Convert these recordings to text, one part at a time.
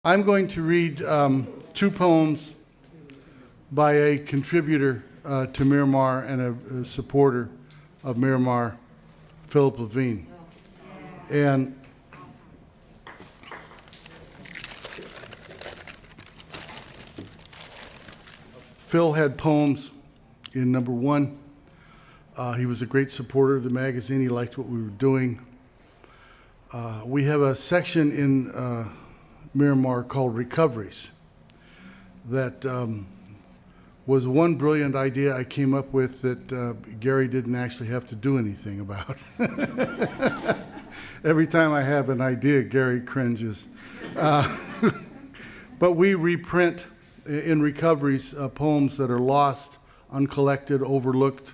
I'm going to read two poems by a contributor to Miramar and a supporter of Miramar, Philip Levine. And Phil had poems in number one. He was a great supporter of the magazine. He liked what we were doing. We have a section in Miramar called Recoveries that was one brilliant idea I came up with that Gary didn't actually have to do anything about. Every time I have an idea, Gary cringes. But we reprint in Recoveries poems that are lost, uncollected, overlooked,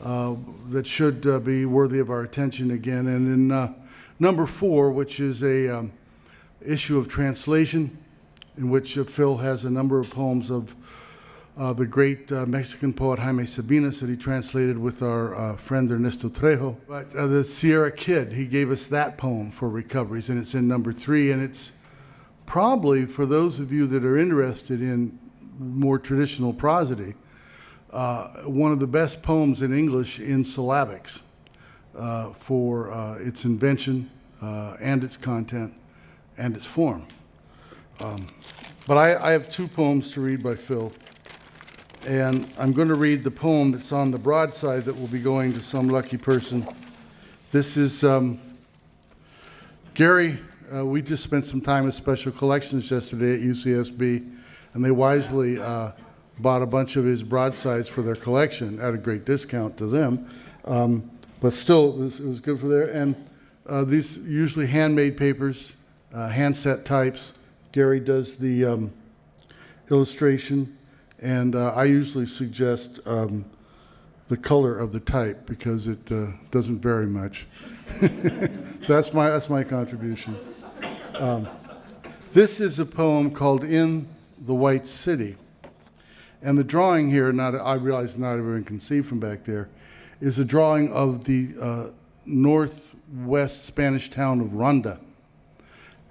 that should be worthy of our attention again. And in number 4, which is a issue of translation, in which Phil has a number of poems of the great Mexican poet Jaime Sabinas that he translated with our friend Ernesto Trejo. But the Sierra Kid, he gave us that poem for Recoveries, and it's in number 3, and it's probably, for those of you that are interested in more traditional prosody, one of the best poems in English in syllabics for its invention and its content and its form. But I have two poems to read by Phil, and I'm going to read the poem that's on the broadside that will be going to some lucky person. This is Gary. We just spent some time at Special Collections yesterday at UCSB, and they wisely bought a bunch of his broadsides for their collection at a great discount to them. But still, it was good for there. And these usually handmade papers, hand-set types. Gary does the illustration, and I usually suggest the color of the type because it doesn't vary much. So that's my contribution. This is a poem called "In the White City," and the drawing here, I realize not everyone can see from back there, is a drawing of the northwest Spanish town of Ronda,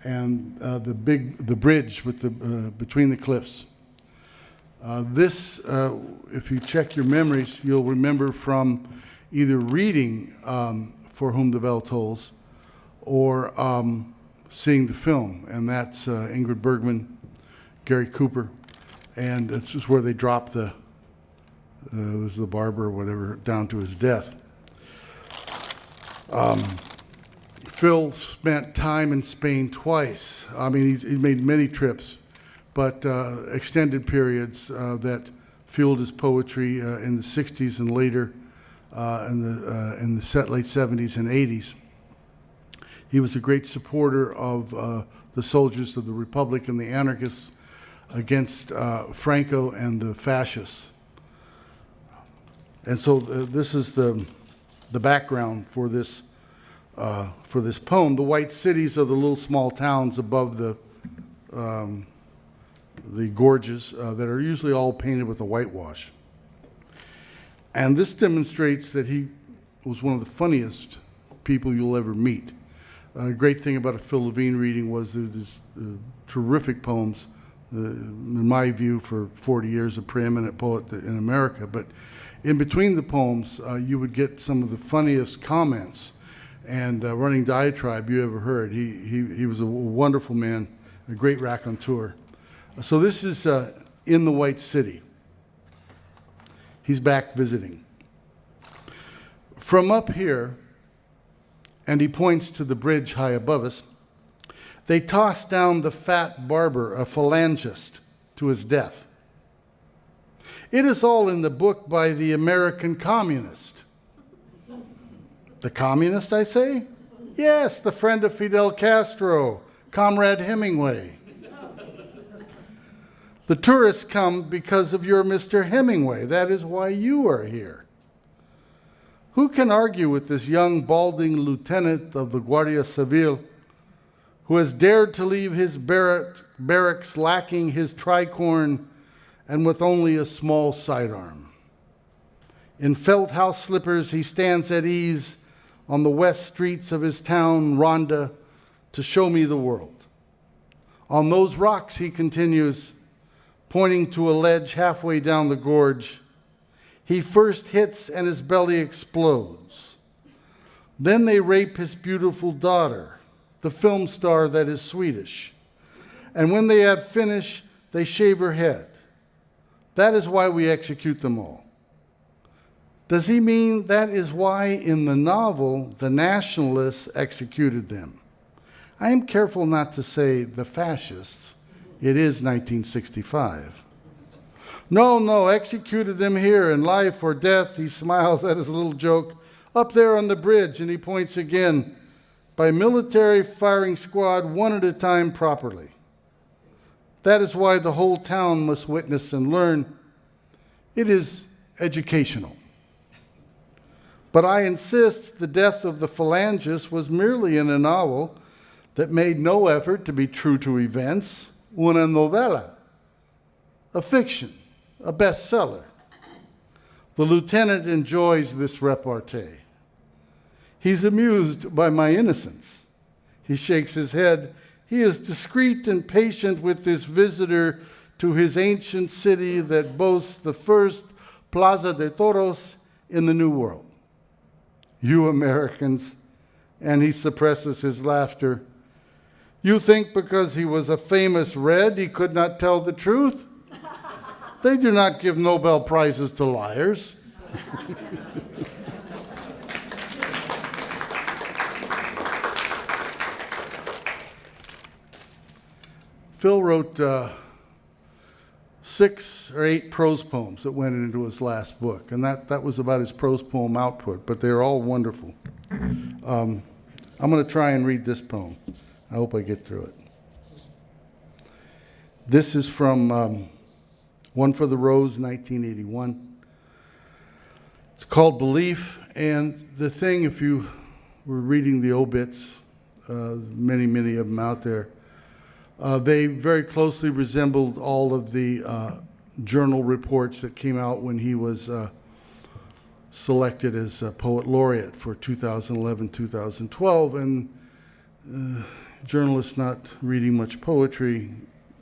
and the bridge with the between the cliffs. This, if you check your memories, you'll remember from either reading For Whom the Bell Tolls or seeing the film, and that's Ingrid Bergman, Gary Cooper, and it's just where they dropped it was the barber or whatever, down to his death. Phil spent time in Spain twice. I mean, he made many trips, but extended periods that fueled his poetry in the 60s and later in the late 70s and 80s. He was a great supporter of the soldiers of the Republic and the anarchists against Franco and the fascists. And so this is the background for this poem. The white cities are the little small towns above the gorges that are usually all painted with a whitewash. And this demonstrates that he was one of the funniest people you'll ever meet. A great thing about a Phil Levine reading was there's terrific poems, in my view, for 40 years, a preeminent poet in America. But in between the poems, you would get some of the funniest comments and running diatribe you ever heard. He was a wonderful man, a great raconteur. So this is In the White City. He's back visiting. From up here, and he points to the bridge high above us, they tossed down the fat barber, a phalangist, to his death. It is all in the book by the American communist. The communist, I say? Yes, the friend of Fidel Castro, Comrade Hemingway. The tourists come because of your Mr. Hemingway. That is why you are here. Who can argue with this young balding lieutenant of the Guardia Civil who has dared to leave his barracks lacking his tricorn and with only a small sidearm? In felt house slippers, he stands at ease on the west streets of his town, Ronda, to show me the world. On those rocks, he continues, pointing to a ledge halfway down the gorge, he first hits and his belly explodes. Then they rape his beautiful daughter, the film star that is Swedish. And when they have finished, they shave her head. That is why we execute them all. Does he mean that is why in the novel the nationalists executed them? I am careful not to say the fascists. It is 1965. No, executed them here in life or death. He smiles at his little joke. Up there on the bridge, and he points again, by military firing squad, one at a time properly. That is why the whole town must witness and learn. It is educational. But I insist the death of the phalangists was merely in a novel that made no effort to be true to events, una novela, a fiction, a bestseller. The lieutenant enjoys this repartee. He's amused by my innocence. He shakes his head. He is discreet and patient with this visitor to his ancient city that boasts the first Plaza de Toros in the New World. You Americans, and he suppresses his laughter. You think because he was a famous Red, he could not tell the truth? They do not give Nobel Prizes to liars. Phil wrote 6 or 8 prose poems that went into his last book, and that was about his prose poem output, but they're all wonderful. I'm going to try and read this poem. I hope I get through it. This is from One for the Rose, 1981. It's called Belief, and the thing, if you were reading the obits, many of them out there, they very closely resembled all of the journal reports that came out when he was selected as Poet Laureate for 2011-2012. And journalists not reading much poetry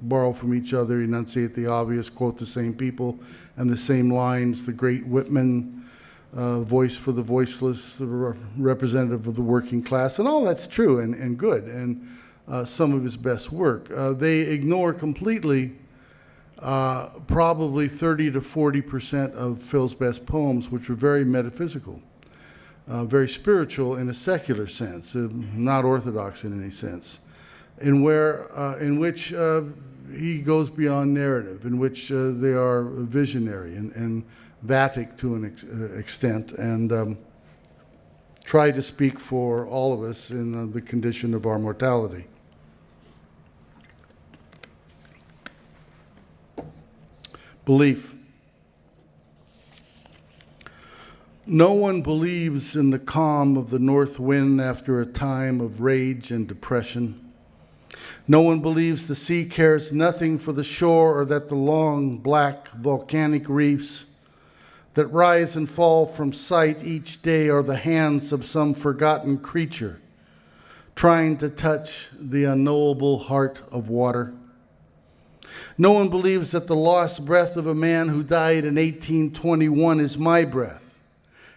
borrow from each other, enunciate the obvious, quote the same people and the same lines. The great Whitman, voice for the voiceless, the representative of the working class, and all that's true and good. And some of his best work. They ignore completely probably 30 to 40% of Phil's best poems, which were very metaphysical, very spiritual in a secular sense, not orthodox in any sense, in which he goes beyond narrative, in which they are visionary and vatic to an extent, and try to speak for all of us in the condition of our mortality. Belief. No one believes in the calm of the north wind after a time of rage and depression. No one believes the sea cares nothing for the shore, or that the long, black, volcanic reefs that rise and fall from sight each day are the hands of some forgotten creature trying to touch the unknowable heart of water. No one believes that the lost breath of a man who died in 1821 is my breath,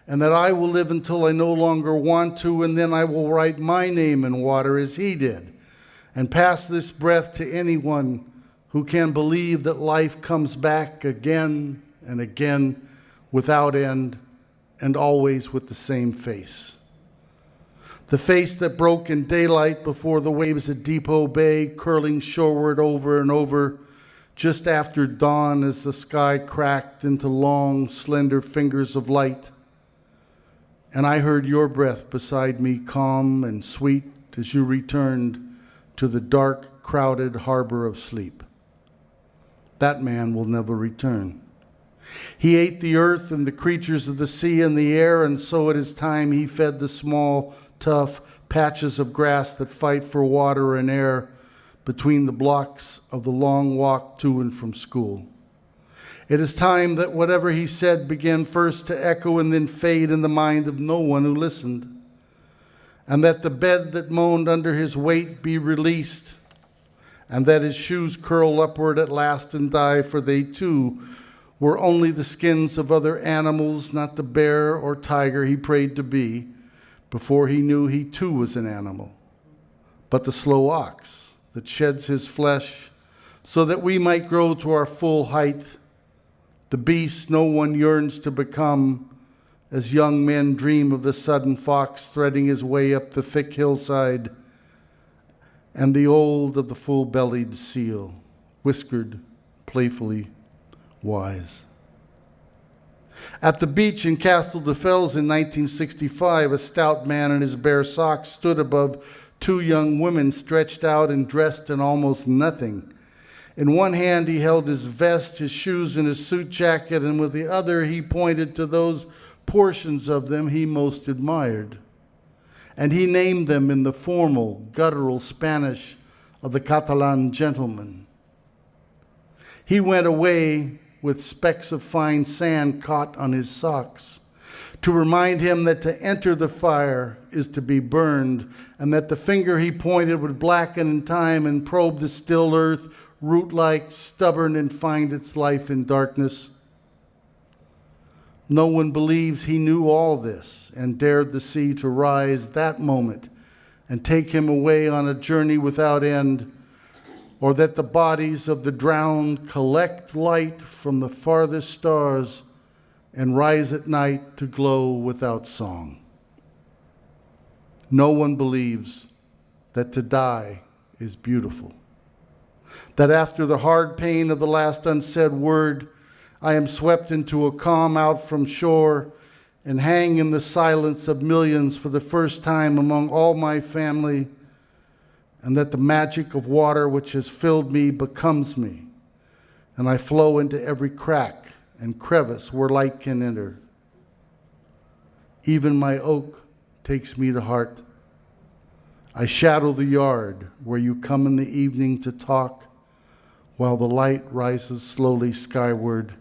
and that I will live until I no longer want to, and then I will write my name in water as he did, and pass this breath to anyone who can believe that life comes back again and again without end, and always with the same face. The face that broke in daylight before the waves at Depot Bay, curling shoreward over and over, just after dawn as the sky cracked into long, slender fingers of light. And I heard your breath beside me, calm and sweet, as you returned to the dark, crowded harbor of sleep. That man will never return. He ate the earth and the creatures of the sea and the air, and so it is time he fed the small, tough patches of grass that fight for water and air between the blocks of the long walk to and from school. It is time that whatever he said began first to echo and then fade in the mind of no one who listened, and that the bed that moaned under his weight be released, and that his shoes curl upward at last and die, for they too were only the skins of other animals, not the bear or tiger he prayed to be, before he knew he too was an animal, but the slow ox that sheds his flesh so that we might grow to our full height, the beast no one yearns to become, as young men dream of the sudden fox threading his way up the thick hillside, and the old of the full-bellied seal, whiskered, playfully wise. At the beach in Castle de Fels in 1965, a stout man in his bare socks stood above two young women stretched out and dressed in almost nothing. In one hand he held his vest, his shoes, and his suit jacket, and with the other he pointed to those portions of them he most admired. And he named them in the formal, guttural Spanish of the Catalan gentleman. He went away with specks of fine sand caught on his socks to remind him that to enter the fire is to be burned, and that the finger he pointed would blacken in time and probe the still earth, root-like, stubborn, and find its life in darkness. No one believes he knew all this and dared the sea to rise that moment and take him away on a journey without end, or that the bodies of the drowned collect light from the farthest stars and rise at night to glow without song. No one believes that to die is beautiful, that after the hard pain of the last unsaid word, I am swept into a calm out from shore and hang in the silence of millions for the first time among all my family, and that the magic of water which has filled me becomes me, and I flow into every crack and crevice where light can enter. Even my oak takes me to heart. I shadow the yard where you come in the evening to talk while the light rises slowly skyward.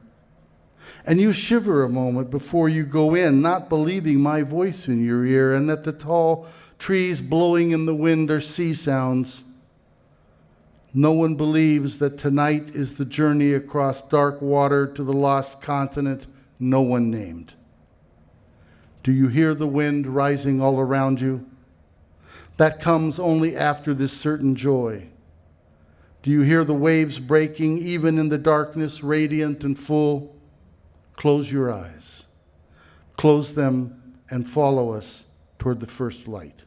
And you shiver a moment before you go in, not believing my voice in your ear, and that the tall trees blowing in the wind are sea sounds. No one believes that tonight is the journey across dark water to the lost continent no one named. Do you hear the wind rising all around you? That comes only after this certain joy. Do you hear the waves breaking, even in the darkness, radiant and full? Close your eyes. Close them and follow us toward the first light.